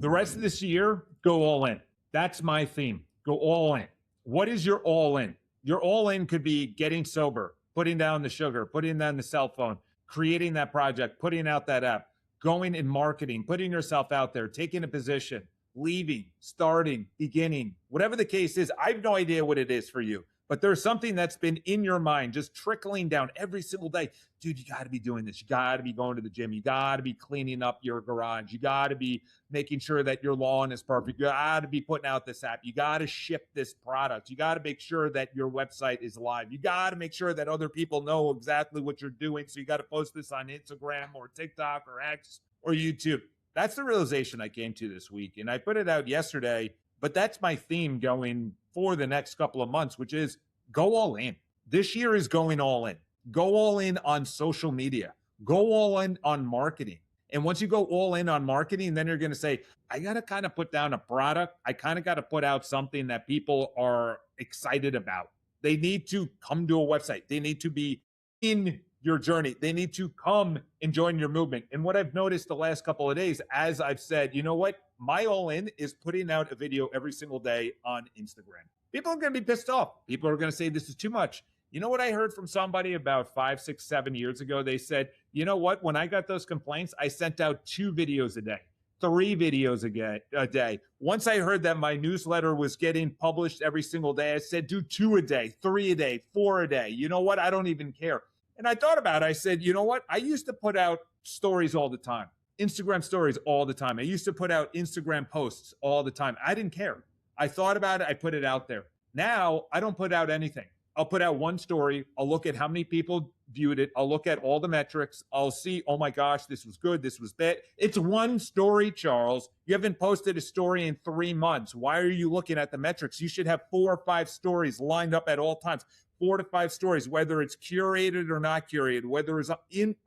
The rest of this year, go all in. That's my theme. Go all in. What is your all in? Your all in could be getting sober, putting down the sugar, putting down the cell phone, creating that project, putting out that app, going in marketing, putting yourself out there, taking a position, leaving, starting, beginning, whatever the case is. I have no idea what it is for you, but there's something that's been in your mind just trickling down every single day. Dude, you got to be doing this. You got to be going to the gym. You got to be cleaning up your garage. You got to be making sure that your lawn is perfect. You got to be putting out this app. You got to ship this product. You got to make sure that your website is live. You got to make sure that other people know exactly what you're doing. So you got to post this on Instagram or TikTok or X or YouTube. That's the realization I came to this week. And I put it out yesterday, but that's my theme going for the next couple of months, which is go all in. This year is going all in. Go all in on social media. Go all in on marketing. And once you go all in on marketing, then you're going to say, I got to kind of put down a product. I kind of got to put out something that people are excited about. They need to come to a website. They need to be in your journey. They need to come and join your movement. And what I've noticed the last couple of days, as I've said, you know what? My all in is putting out a video every single day on Instagram. People are going to be pissed off. People are going to say this is too much. You know what I heard from somebody about 5, 6, 7 years ago? They said, you know what? When I got those complaints, I sent out 2 videos a day, 3 videos a day. Once I heard that my newsletter was getting published every single day, I said, do 2 a day, 3 a day, 4 a day. You know what? I don't even care. And I thought about it. I said, you know what? I used to put out stories all the time, Instagram stories all the time. I used to put out Instagram posts all the time. I didn't care. I thought about it. I put it out there. Now I don't put out anything. I'll put out one story. I'll look at how many people viewed it. I'll look at all the metrics. I'll see, oh my gosh, this was good. This was bad. It's one story, Charles. You haven't posted a story in 3 months. Why are you looking at the metrics? You should have 4 or 5 stories lined up at all times. 4 to 5 stories, whether it's curated or not curated, whether it's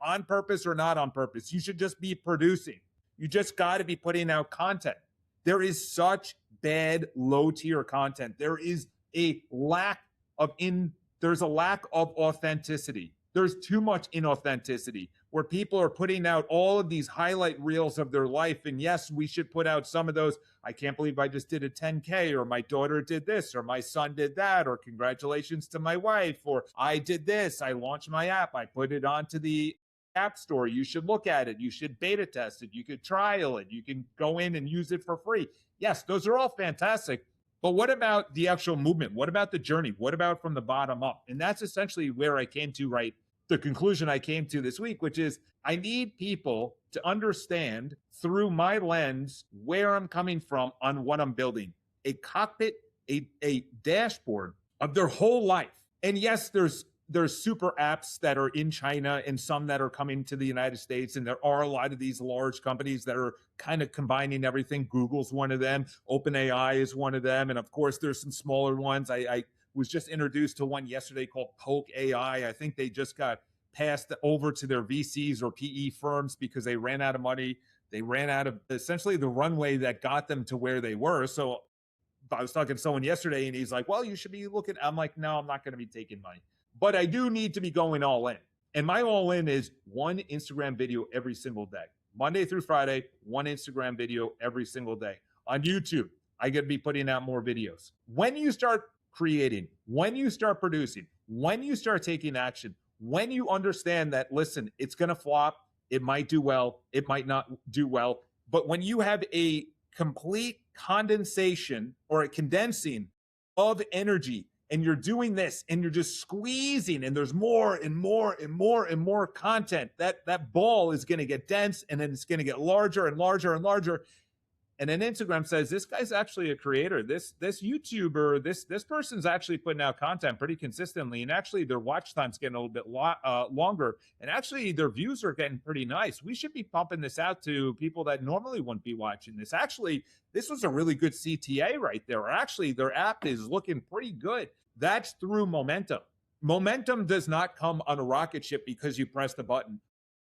on purpose or not on purpose. You should just be producing. You just got to be putting out content. There is such bad low tier content. There is a lack of authenticity. There's too much inauthenticity where people are putting out all of these highlight reels of their life. And yes, we should put out some of those. I can't believe I just did a 10K, or my daughter did this, or my son did that, or congratulations to my wife, or I did this. I launched my app. I put it onto the app store. You should look at it. You should beta test it. You could trial it. You can go in and use it for free. Yes, those are all fantastic. But what about the actual movement? What about the journey? What about from the bottom up? And that's essentially where I came to, right? The conclusion I came to this week, which is I need people to understand through my lens where I'm coming from on what I'm building. A cockpit, a dashboard of their whole life. And yes, there's super apps that are in China and some that are coming to the United States. And there are a lot of these large companies that are kind of combining everything. Google's one of them. OpenAI is one of them. And of course, there's some smaller ones. I was just introduced to one yesterday called Poke AI. I think they just got passed over to their VCs or PE firms because they ran out of money. They ran out of essentially the runway that got them to where they were. So I was talking to someone yesterday and he's like, well, you should be looking. I'm like, no, I'm not going to be taking money. But I do need to be going all in. And my all in is one Instagram video every single day. Monday through Friday, one Instagram video every single day. On YouTube, I got to be putting out more videos. When you start creating, when you start producing, when you start taking action, when you understand that, listen, it's going to flop, it might do well, it might not do well. But when you have a complete condensation or a condensing of energy, and you're doing this and you're just squeezing and there's more and more and more and more content, that ball is going to get dense and then it's going to get larger and larger and larger. And then Instagram says, this guy's actually a creator. This YouTuber, this person's actually putting out content pretty consistently. And actually their watch time's getting a little bit longer. And actually their views are getting pretty nice. We should be pumping this out to people that normally wouldn't be watching this. Actually, this was a really good CTA right there. Or actually their app is looking pretty good. That's through momentum. Momentum does not come on a rocket ship because you press the button.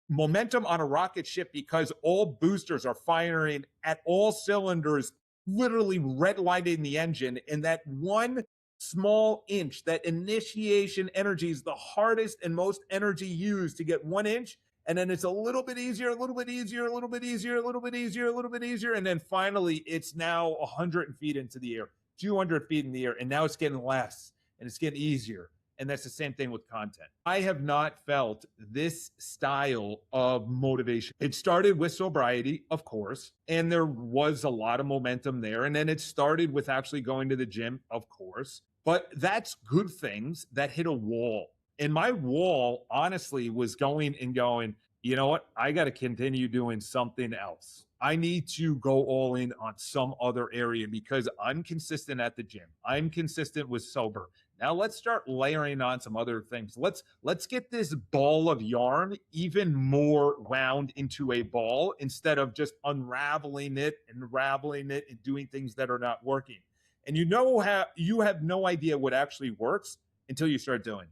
Momentum on a rocket ship because all boosters are firing at all cylinders, literally red lighting the engine. And that one small inch, that initiation energy is the hardest and most energy used to get 1 inch. And then it's a little bit easier, a little bit easier, a little bit easier, a little bit easier, a little bit easier. And then finally, it's now 100 feet into the air, 200 feet in the air. And now it's getting less and it's getting easier. And that's the same thing with content. I have not felt this style of motivation. It started with sobriety, of course, and there was a lot of momentum there. And then it started with actually going to the gym, of course. But that's good things that hit a wall. And my wall, honestly, was going and going, you know what? I got to continue doing something else. I need to go all in on some other area because I'm consistent at the gym. I'm consistent with sober. Now let's start layering on some other things. Let's get this ball of yarn even more wound into a ball instead of just unraveling it and doing things that are not working. And you know how you have no idea what actually works until you start doing.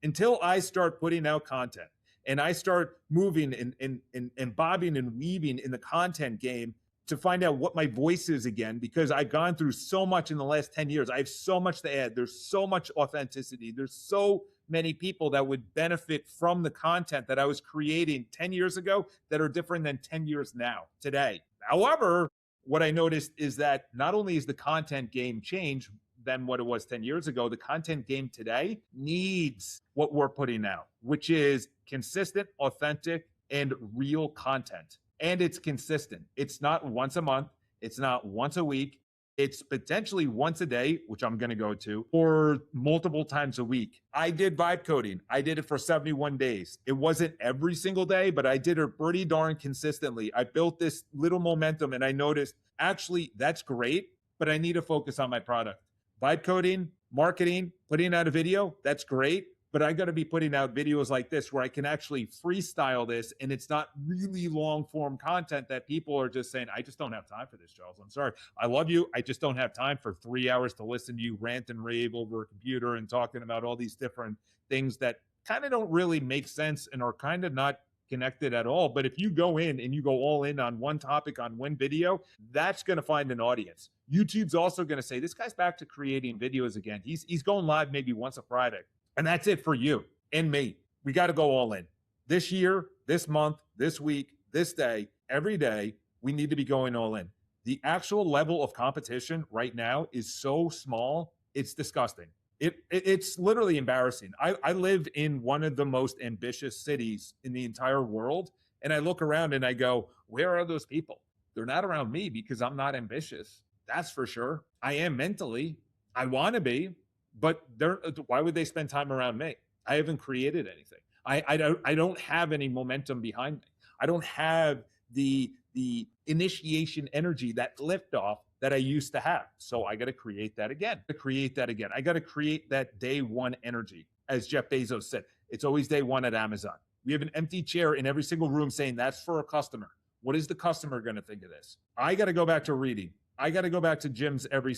Until I start putting out content and I start moving and bobbing and weaving in the content game to find out what my voice is again, because I've gone through so much in the last 10 years. I have so much to add. There's so much authenticity. There's so many people that would benefit from the content that I was creating 10 years ago that are different than 10 years now, today. However, what I noticed is that not only is the content game changed than what it was 10 years ago, the content game today needs what we're putting out, which is consistent, authentic, and real content. And it's consistent. It's not once a month. It's not once a week. It's potentially once a day, which I'm going to go to, or multiple times a week. I did vibe coding. I did it for 71 days. It wasn't every single day, but I did it pretty darn consistently. I built this little momentum and I noticed, actually, that's great, but I need to focus on my product. Vibe coding, marketing, putting out a video, that's great. But I got to be putting out videos like this where I can actually freestyle this and it's not really long form content that people are just saying, I just don't have time for this, Charles. I'm sorry. I love you. I just don't have time for 3 hours to listen to you rant and rave over a computer and talking about all these different things that kind of don't really make sense and are kind of not connected at all. But if you go in and you go all in on one topic on one video, that's going to find an audience. YouTube's also going to say, this guy's back to creating videos again. He's going live maybe once a Friday. And that's it for you and me. We got to go all in. This year, this month, this week, this day, every day, we need to be going all in. The actual level of competition right now is so small, it's disgusting. It's literally embarrassing. I live in one of the most ambitious cities in the entire world, and I look around and I go, where are those people? They're not around me because I'm not ambitious. That's for sure. I am mentally. I want to be. But why would they spend time around me? I haven't created anything. I don't have any momentum behind me. I don't have the initiation energy, that liftoff that I used to have. So I got to create that again. I got to create that day one energy. As Jeff Bezos said, it's always day one at Amazon. We have an empty chair in every single room saying that's for a customer. What is the customer going to think of this? I got to go back to reading. I got to go back to the gym every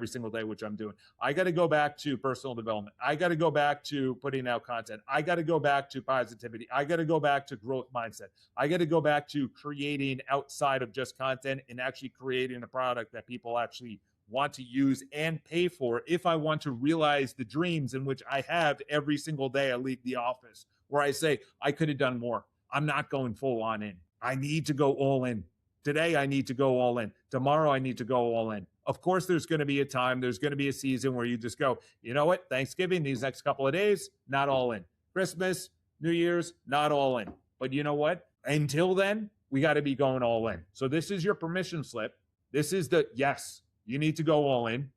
single day, which I'm doing. I got to go back to personal development. I got to go back to putting out content. I got to go back to positivity. I got to go back to growth mindset. I got to go back to creating outside of just content and actually creating a product that people actually want to use and pay for if I want to realize the dreams in which I have every single day I leave the office, where I say, I could have done more. I'm not going full on in. I need to go all in. Today, I need to go all in. Tomorrow, I need to go all in. Of course, there's going to be a time, there's going to be a season where you just go, you know what? Thanksgiving, these next couple of days, not all in. Christmas, New Year's, not all in. But you know what? Until then, we got to be going all in. So this is your permission slip. This is the yes, you need to go all in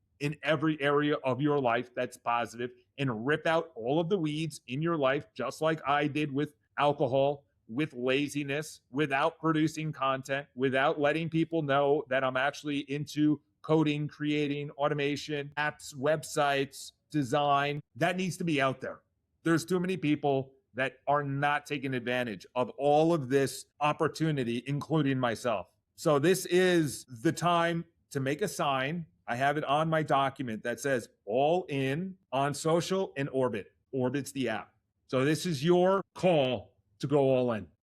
every area of your life that's positive and rip out all of the weeds in your life, just like I did with alcohol, with laziness, without producing content, without letting people know that I'm actually into coding, creating, automation, apps, websites, design. That needs to be out there. There's too many people that are not taking advantage of all of this opportunity, including myself. So this is the time to make a sign. I have it on my document that says all in on social and Orbit. Orbit's the app. So this is your call to go all in.